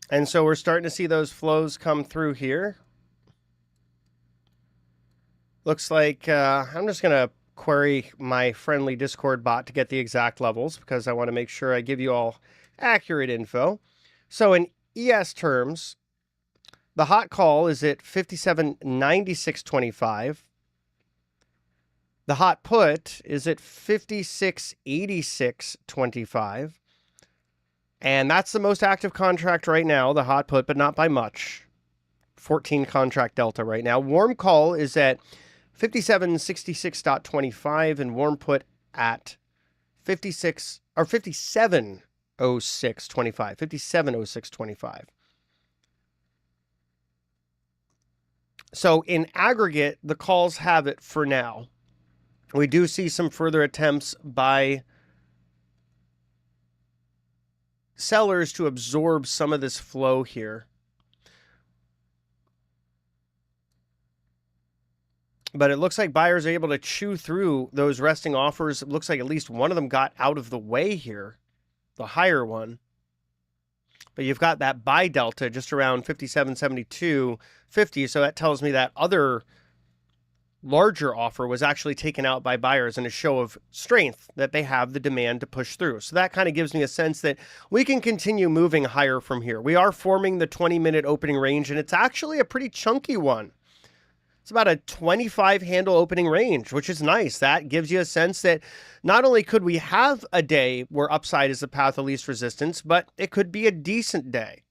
And so we're starting to see those flows come through here. Looks like I'm just going to query my friendly Discord bot to get the exact levels because I want to make sure I give you all accurate info. So in ES terms, the hot call is at 57.9625. The hot put is at 56.8625. And that's the most active contract right now, the hot put, but not by much. 14 contract delta right now. Warm call is at 57.66.25 and warm put at 56 or 57.06.25. 57.06.25. So in aggregate, the calls have it for now. We do see some further attempts by sellers to absorb some of this flow here. But it looks like buyers are able to chew through those resting offers. It looks like at least one of them got out of the way here, the higher one. But you've got that buy delta just around 57.72.50. So that tells me that other larger offer was actually taken out by buyers in a show of strength that they have the demand to push through. So that kind of gives me a sense that we can continue moving higher from here. We are forming the 20-minute opening range, and it's actually a pretty chunky one. It's about a 25 handle opening range, which is nice. That gives you a sense that not only could we have a day where upside is the path of least resistance, but it could be a decent day.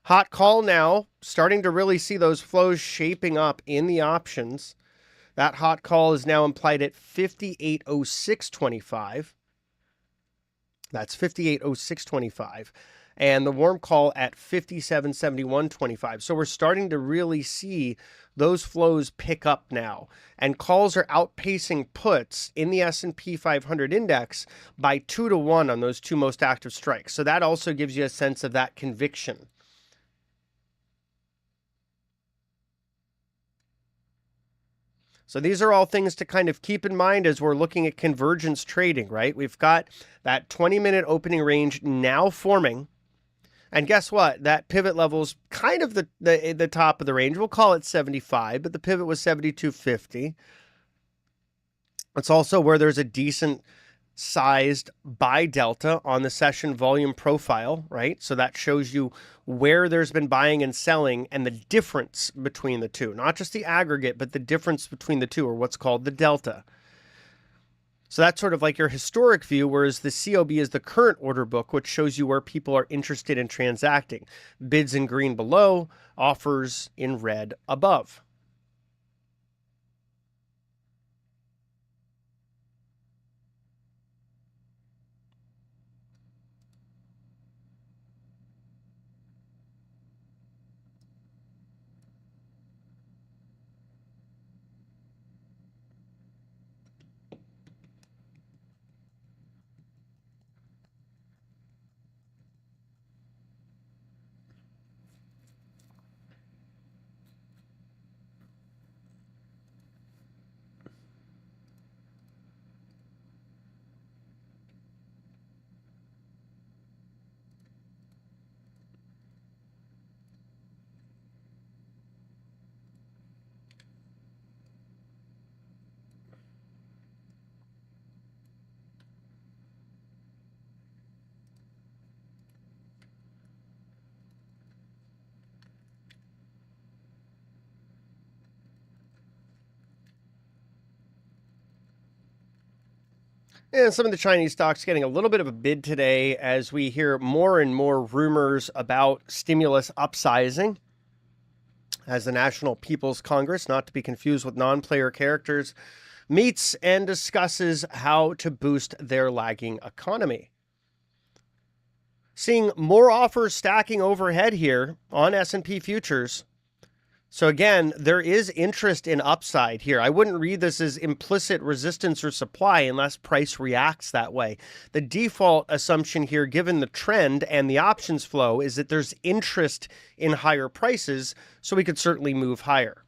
Hot call now, starting to really see those flows shaping up in the options. That hot call is now implied at 58.0625. That's 58.0625. And the warm call at 57.7125. So we're starting to really see those flows pick up now. And calls are outpacing puts in the S&P 500 index by 2 to 1 on those two most active strikes. So that also gives you a sense of that conviction. So these are all things to kind of keep in mind as we're looking at convergence trading, right? We've got that 20-minute opening range now forming. And guess what? That pivot level's kind of the top of the range. We'll call it 75, but the pivot was 72.50. It's also where there's a decent sized buy delta on the session volume profile, right? So that shows you where there's been buying and selling and the difference between the two, not just the aggregate, but the difference between the two, or what's called the delta. So that's sort of like your historic view, whereas the COB is the current order book, which shows you where people are interested in transacting. Bids in green below, offers in red above. And some of the Chinese stocks getting a little bit of a bid today as we hear more and more rumors about stimulus upsizing as the National People's Congress, not to be confused with non-player characters, meets and discusses how to boost their lagging economy. Seeing more offers stacking overhead here on S&P futures. So again, there is interest in upside here. I wouldn't read this as implicit resistance or supply unless price reacts that way. The default assumption here, given the trend and the options flow, is that there's interest in higher prices, so we could certainly move higher.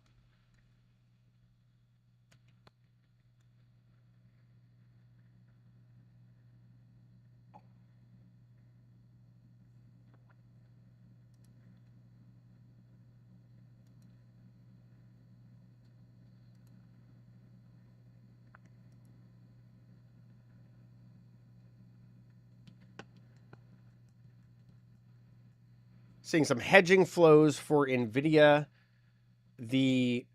Seeing some hedging flows for NVIDIA. The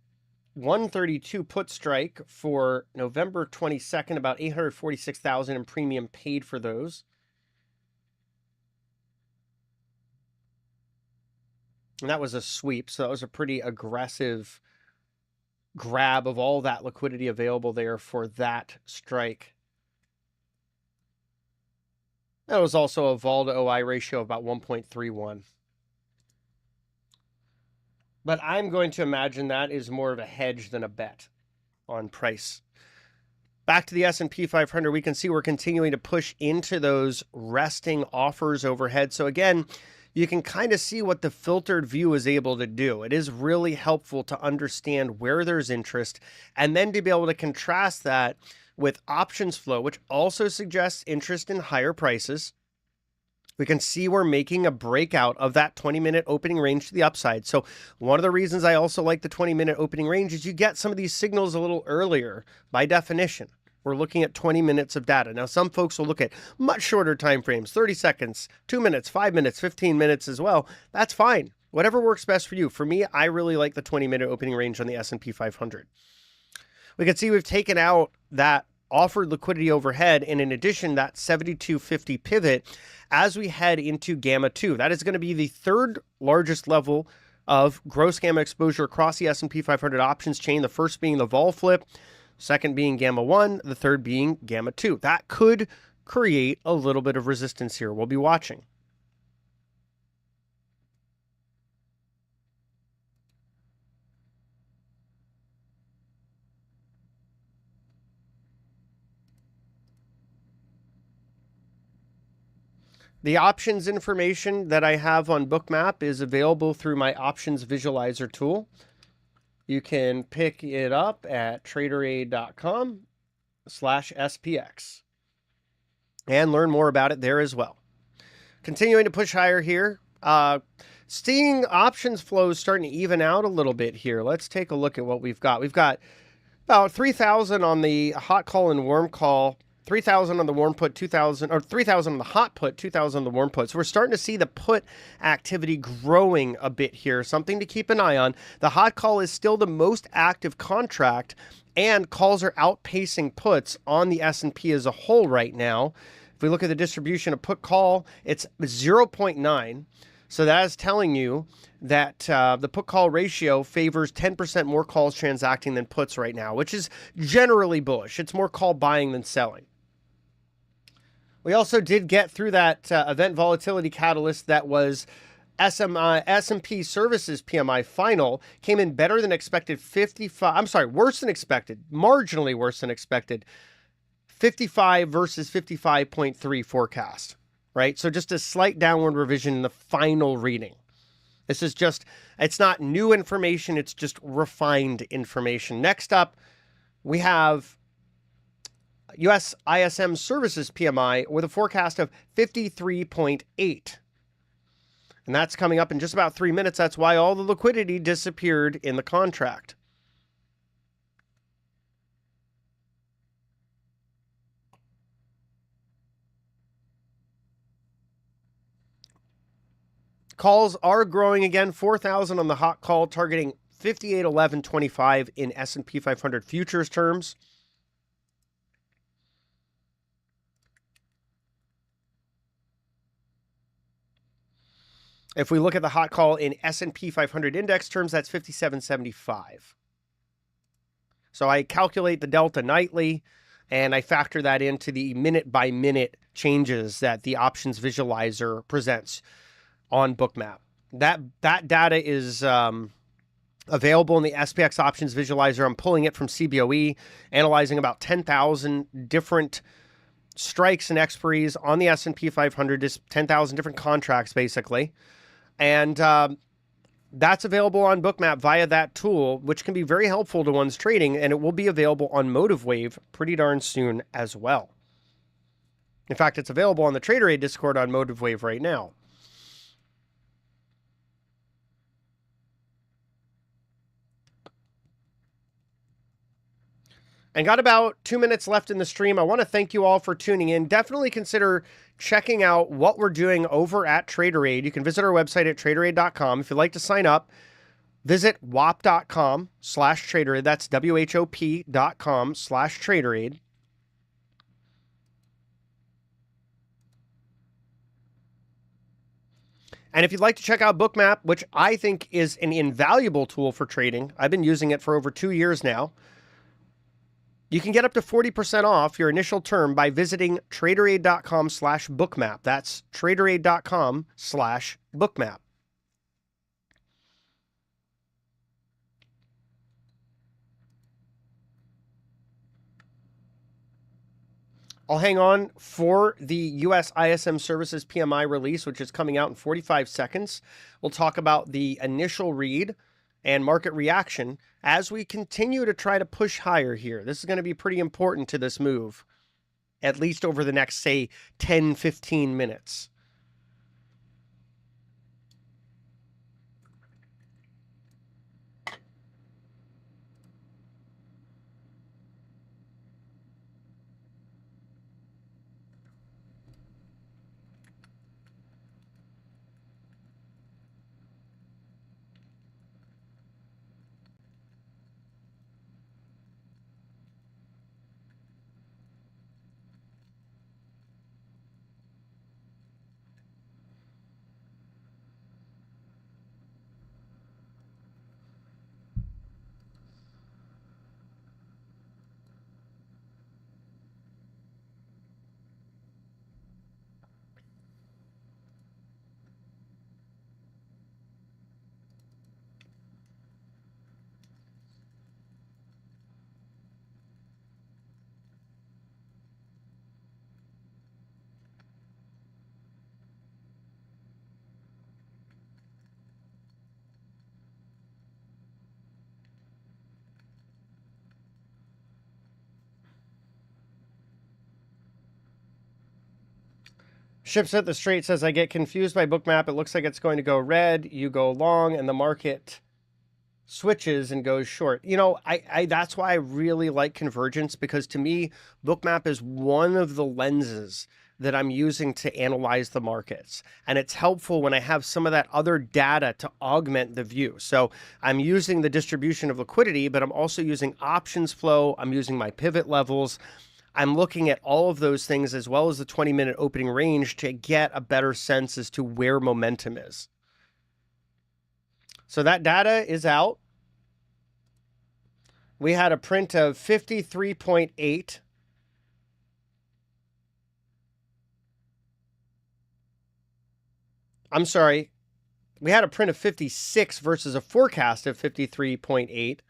132 put strike for November 22nd, about 846,000 in premium paid for those. And that was a sweep, so that was a pretty aggressive grab of all that liquidity available there for that strike. That was also a vol to OI ratio of about 1.31. But I'm going to imagine that is more of a hedge than a bet on price. Back to the S&P 500, we can see we're continuing to push into those resting offers overhead. So again, you can kind of see what the filtered view is able to do. It is really helpful to understand where there's interest and then to be able to contrast that with options flow, which also suggests interest in higher prices. We can see we're making a breakout of that 20-minute opening range to the upside. So one of the reasons I also like the 20-minute opening range is you get some of these signals a little earlier by definition. We're looking at 20 minutes of data. Now, some folks will look at much shorter time frames, 30 seconds, 2 minutes, 5 minutes, 15 minutes as well. That's fine. Whatever works best for you. For me, I really like the 20-minute opening range on the S&P 500. We can see we've taken out that offered liquidity overhead, and in addition, that 7250 pivot as we head into Gamma 2. That is going to be the third largest level of gross gamma exposure across the S&P 500 options chain, the first being the vol flip, second being Gamma 1, the third being Gamma 2. That could create a little bit of resistance here. We'll be watching. The options information that I have on Bookmap is available through my options visualizer tool. You can pick it up at traderaid.com/SPX and learn more about it there as well. Continuing to push higher here. Seeing options flows starting to even out a little bit here. Let's take a look at what we've got. We've got about 3,000 on the hot call and warm call, 3,000 on the warm put, 2,000, or 3,000 on the hot put, 2,000 on the warm put. So we're starting to see the put activity growing a bit here. Something to keep an eye on. The hot call is still the most active contract, and calls are outpacing puts on the S&P as a whole right now. If we look at the distribution of put call, it's 0.9. So that is telling you that the put call ratio favors 10% more calls transacting than puts right now, which is generally bullish. It's more call buying than selling. We also did get through that event volatility catalyst that was S&P Services PMI final. Came in better than expected, worse than expected, marginally worse than expected. 55 versus 55.3 forecast, right? So just a slight downward revision in the final reading. This is just, it's not new information, it's just refined information. Next up, we have US ISM Services PMI with a forecast of 53.8. And that's coming up in just about 3 minutes. That's why all the liquidity disappeared in the contract. Calls are growing again, 4,000 on the hot call, targeting 58.1125 in S&P 500 futures terms. If we look at the hot call in S&P 500 index terms, that's 57.75. So I calculate the delta nightly, and I factor that into the minute-by-minute changes that the options visualizer presents on Bookmap. That data is available in the SPX options visualizer. I'm pulling it from CBOE, analyzing about 10,000 different strikes and expiries on the S&P 500, just 10,000 different contracts basically. And that's available on Bookmap via that tool, which can be very helpful to one's trading, and it will be available on MotiveWave pretty darn soon as well. In fact, it's available on the TraderAid Discord on MotiveWave right now. And got about 2 minutes left in the stream. I want to thank you all for tuning in. Definitely consider checking out what we're doing over at TraderAid. You can visit our website at traderaid.com. If you'd like to sign up, visit whop.com/traderaid. That's WHOP.com/traderaid. And if you'd like to check out Bookmap, which I think is an invaluable tool for trading, I've been using it for over 2 years now. You can get up to 40% off your initial term by visiting traderaid.com/bookmap. That's traderaid.com/bookmap. I'll hang on for the U.S. ISM Services PMI release, which is coming out in 45 seconds. We'll talk about the initial read and market reaction as we continue to try to push higher here. This is going to be pretty important to this move, at least over the next, say, 10, 15 minutes. Ships at the Strait says, I get confused by Bookmap. It looks like it's going to go red. You go long, and the market switches and goes short. You know, I that's why I really like convergence, because to me, Bookmap is one of the lenses that I'm using to analyze the markets. And it's helpful when I have some of that other data to augment the view. So I'm using the distribution of liquidity, but I'm also using options flow. I'm using my pivot levels. I'm looking at all of those things as well as the 20-minute opening range to get a better sense as to where momentum is. So that data is out. We had a print of 53.8. I'm sorry. We had a print of 56 versus a forecast of 53.8.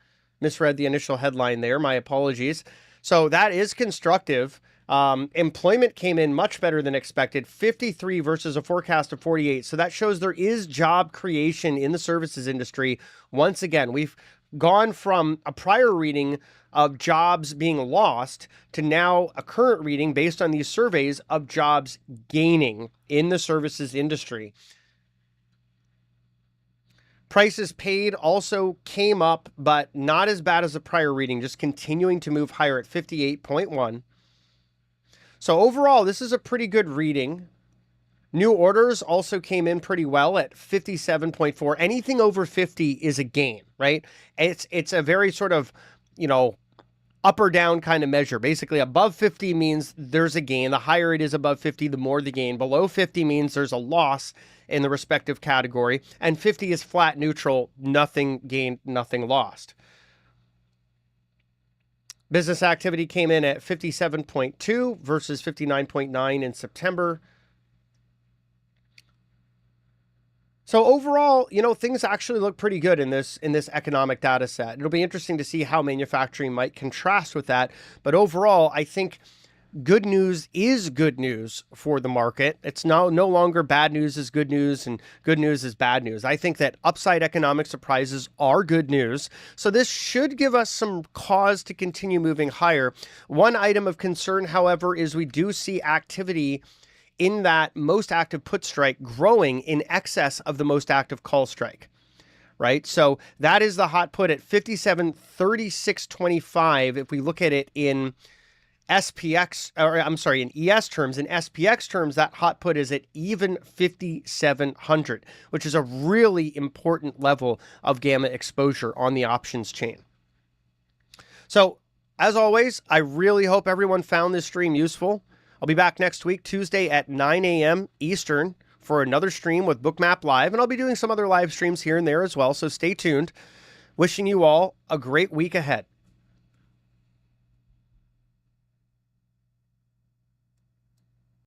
Misread the initial headline there. My apologies. So that is constructive. Employment came in much better than expected, 53 versus a forecast of 48. So that shows there is job creation in the services industry. Once again, we've gone from a prior reading of jobs being lost to now a current reading based on these surveys of jobs gaining in the services industry. Prices paid also came up, but not as bad as the prior reading, just continuing to move higher at 58.1. So overall, this is a pretty good reading. New orders also came in pretty well at 57.4. Anything over 50 is a gain, right? It's a very sort of, you know, up or down kind of measure. Basically, above 50 means there's a gain. The higher it is above 50, the more the gain. Below 50 means there's a loss in the respective category. And 50 is flat neutral, nothing gained, nothing lost. Business activity came in at 57.2 versus 59.9 in September. So overall, you know, things actually look pretty good in this economic data set. It'll be interesting to see how manufacturing might contrast with that. But overall, I think good news is good news for the market. It's no longer bad news is good news and good news is bad news. I think that upside economic surprises are good news. So this should give us some cause to continue moving higher. One item of concern, however, is we do see activity in that most active put strike growing in excess of the most active call strike, right? So that is the hot put at 57.3625. If we look at it in SPX, or I'm sorry, in ES terms, in SPX terms, that hot put is at even 5,700, which is a really important level of gamma exposure on the options chain. So as always, I really hope everyone found this stream useful. I'll be back next week, Tuesday at 9 a.m. Eastern for another stream with Bookmap Live, and I'll be doing some other live streams here and there as well, so stay tuned. Wishing you all a great week ahead.